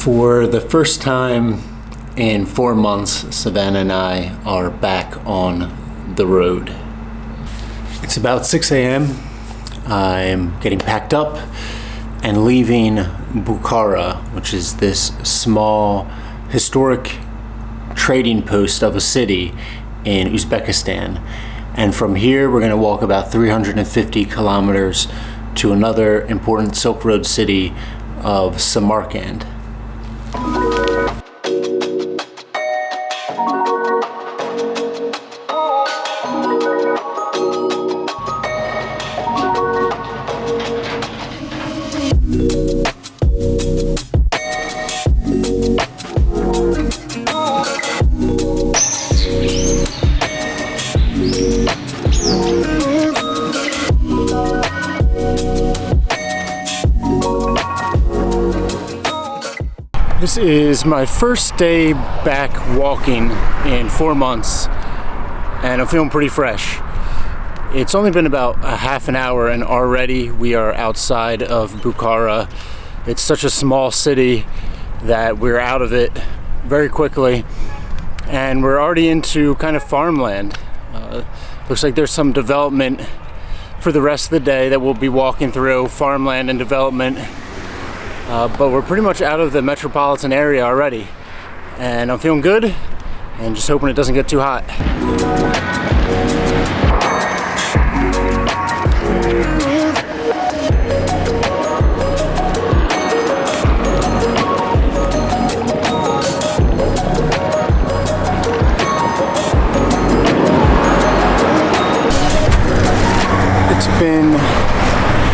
For the first time in 4 months, Savannah and I are back on the road. It's about 6 a.m. I'm getting packed up and leaving Bukhara, which is this small historic trading post of a city in Uzbekistan. And from here, we're going to walk about 350 kilometers to another important Silk Road city of Samarkand. This is my first day back walking in 4 months, and I'm feeling pretty fresh. It's only been about a half an hour and already we are outside of Bukhara. It's such a small city that we're out of it very quickly, and we're already into kind of farmland. Looks like there's some development for the rest of the day that we'll be walking through, farmland and development. But we're pretty much out of the metropolitan area already, and I'm feeling good and just hoping it doesn't get too hot.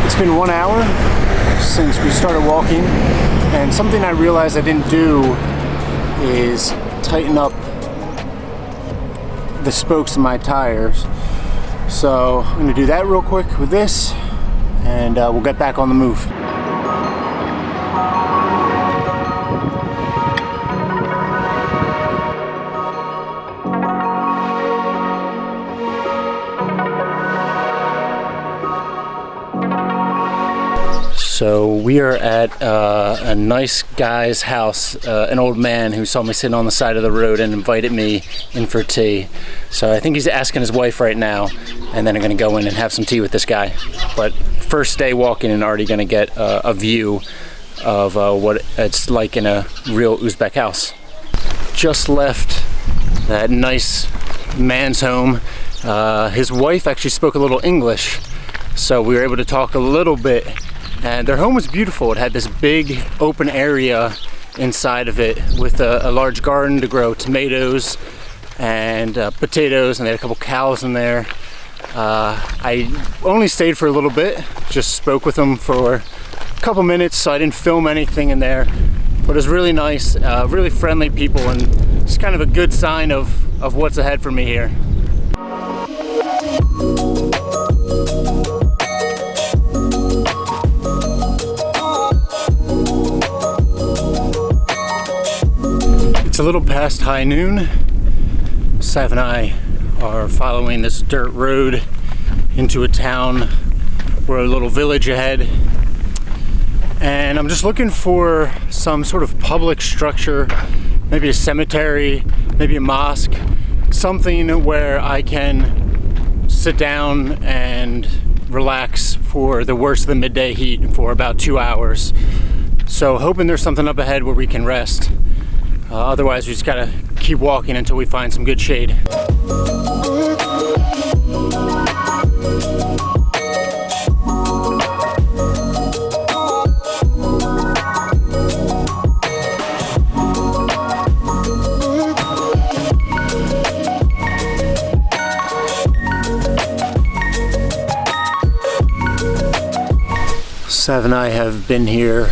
It's been 1 hour since we started walking, and something I realized I didn't do is tighten up the spokes of my tires. So I'm gonna do that real quick with this, and we'll get back on the move. So we are at a nice guy's house, an old man who saw me sitting on the side of the road and invited me in for tea. So I think he's asking his wife right now, and then I'm gonna go in and have some tea with this guy. But first day walking and already gonna get a view of what it's like in a real Uzbek house. Just left that nice man's home. His wife actually spoke a little English, so we were able to talk a little bit. And their home was beautiful. It had this big open area inside of it with a large garden to grow tomatoes and potatoes, and they had a couple cows in there. I only stayed for a little bit, just spoke with them for a couple minutes, so I didn't film anything in there. But it was really nice, really friendly people, and it's kind of a good sign of what's ahead for me here. It's a little past high noon. Sav and I are following this dirt road into a town. We're a little village ahead, and I'm just looking for some sort of public structure, maybe a cemetery, maybe a mosque, something where I can sit down and relax for the worst of the midday heat for about 2 hours. So hoping there's something up ahead where we can rest. Otherwise, we just gotta keep walking until we find some good shade. Sav and I have been here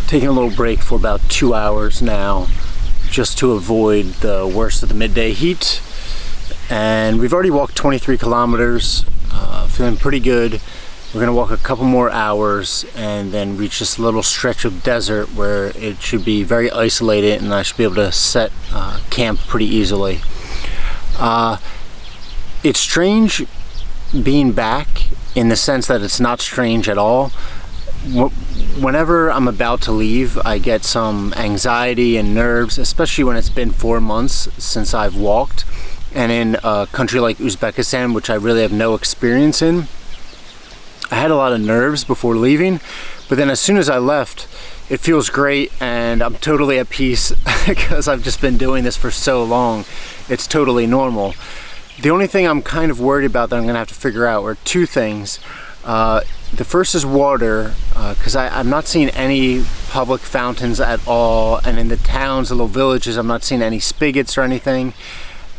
taking a little break for about 2 hours now, just to avoid the worst of the midday heat. And we've already walked 23 kilometers, feeling pretty good. We're gonna walk a couple more hours and then reach this little stretch of desert where it should be very isolated, and I should be able to set camp pretty easily. It's strange being back in the sense that it's not strange at all. whenever I'm about to leave, I get some anxiety and nerves, especially when it's been 4 months since I've walked. And in a country like Uzbekistan, which I really have no experience in, I had a lot of nerves before leaving, but then as soon as I left, it feels great and I'm totally at peace because I've just been doing this for so long. It's totally normal. The only thing I'm kind of worried about that I'm gonna have to figure out are two things. The first is water, because I'm not seeing any public fountains at all, and in the towns, the little villages, I'm not seeing any spigots or anything.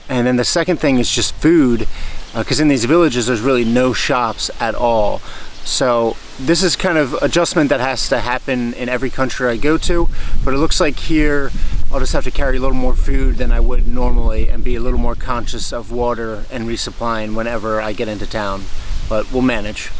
And then the second thing is just food, because in these villages there's really no shops at all. So this is kind of adjustment that has to happen in every country I go to, but it looks like here I'll just have to carry a little more food than I would normally and be a little more conscious of water and resupplying whenever I get into town, but we'll manage.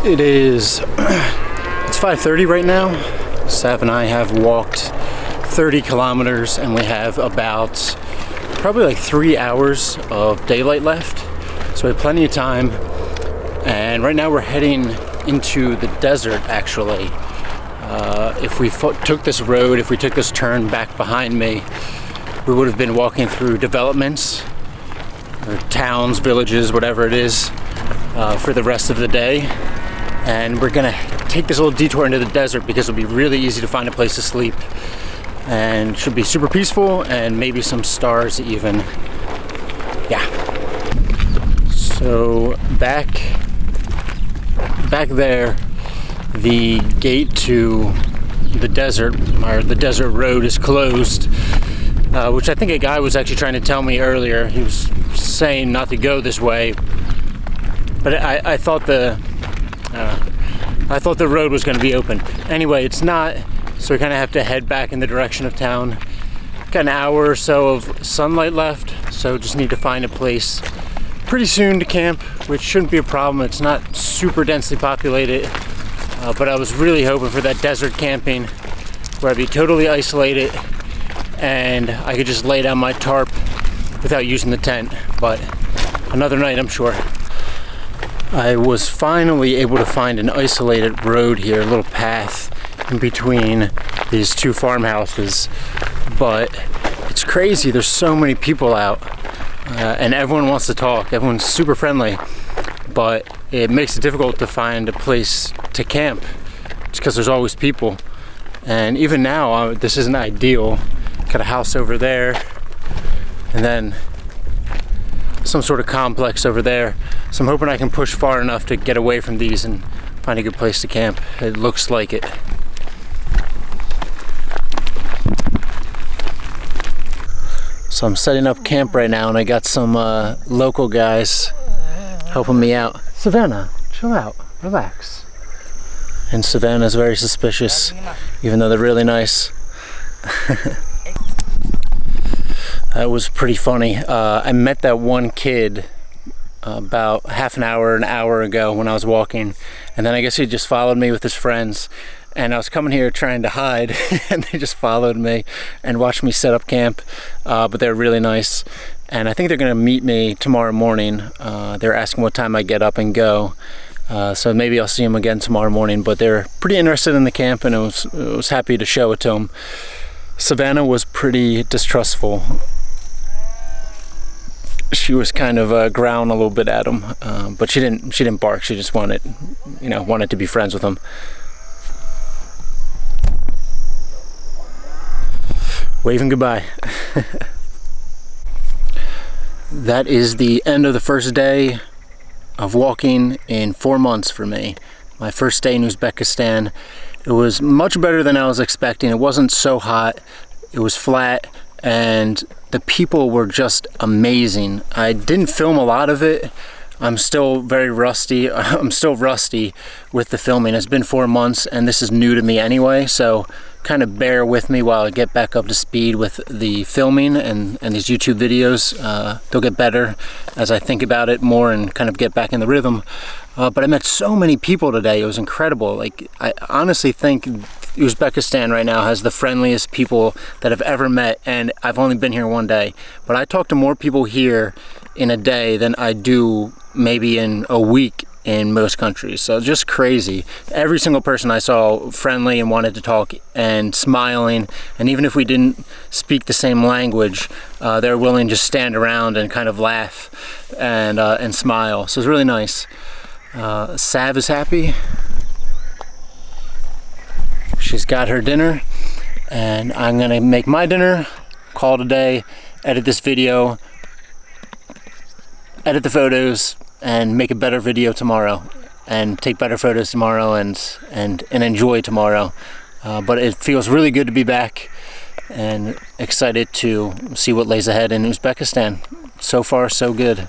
It is, it's 5:30 right now. Sav and I have walked 30 kilometers and we have about probably like 3 hours of daylight left. So we have plenty of time. And right now we're heading into the desert actually. If we took this road, if we took this turn back behind me, we would have been walking through developments or towns, villages, whatever it is, for the rest of the day. And we're gonna take this little detour into the desert because it'll be really easy to find a place to sleep and should be super peaceful and maybe some stars even. Yeah. So back there, the gate to the desert, or the desert road, is closed, which I think a guy was actually trying to tell me earlier. He was saying not to go this way, but I thought the road was going to be open. Anyway, it's not, so we kind of have to head back in the direction of town. Got an hour or so of sunlight left, so just need to find a place pretty soon to camp, which shouldn't be a problem. It's not super densely populated, but I was really hoping for that desert camping where I'd be totally isolated and I could just lay down my tarp without using the tent, but another night, I'm sure. I was finally able to find an isolated road here, a little path in between these two farmhouses, but it's crazy. There's so many people out, and everyone wants to talk. Everyone's super friendly, but it makes it difficult to find a place to camp just because there's always people. And even now, this isn't ideal. Got a house over there, and then some sort of complex over there. So I'm hoping I can push far enough to get away from these and find a good place to camp. It looks like it. So I'm setting up camp right now and I got some local guys helping me out. Savannah, chill out, relax. And Savannah's very suspicious, even though they're really nice. That was pretty funny. I met that one kid about half an hour ago when I was walking, and then I guess he just followed me with his friends, and I was coming here trying to hide and they just followed me and watched me set up camp, but they're really nice, and I think they're gonna meet me tomorrow morning. They're asking what time I get up and go, so maybe I'll see them again tomorrow morning, but they're pretty interested in the camp and I was happy to show it to them. Savannah was pretty distrustful. She was kind of growling a little bit at him, but she didn't bark. She just wanted to be friends with him. Waving goodbye. That is the end of the first day of walking in 4 months for me. My first day in Uzbekistan. It was much better than I was expecting. It wasn't so hot. It was flat, and the people were just amazing. I didn't film a lot of it. I'm still very rusty. I'm still rusty with the filming. It's been 4 months and this is new to me anyway, so kind of bear with me while I get back up to speed with the filming and these YouTube videos. They'll get better as I think about it more and kind of get back in the rhythm. But I met so many people today. It was incredible. Like, I honestly think Uzbekistan right now has the friendliest people that I've ever met, and I've only been here one day. But I talk to more people here in a day than I do maybe in a week in most countries. So just crazy. Every single person I saw friendly and wanted to talk and smiling, and even if we didn't speak the same language, they were willing to just stand around and kind of laugh and smile. So it's really nice. Sav is happy. She's got her dinner, and I'm gonna make my dinner, call it a day, edit this video, edit the photos, and make a better video tomorrow, and take better photos tomorrow, and enjoy tomorrow. But it feels really good to be back, and excited to see what lays ahead in Uzbekistan. So far, so good.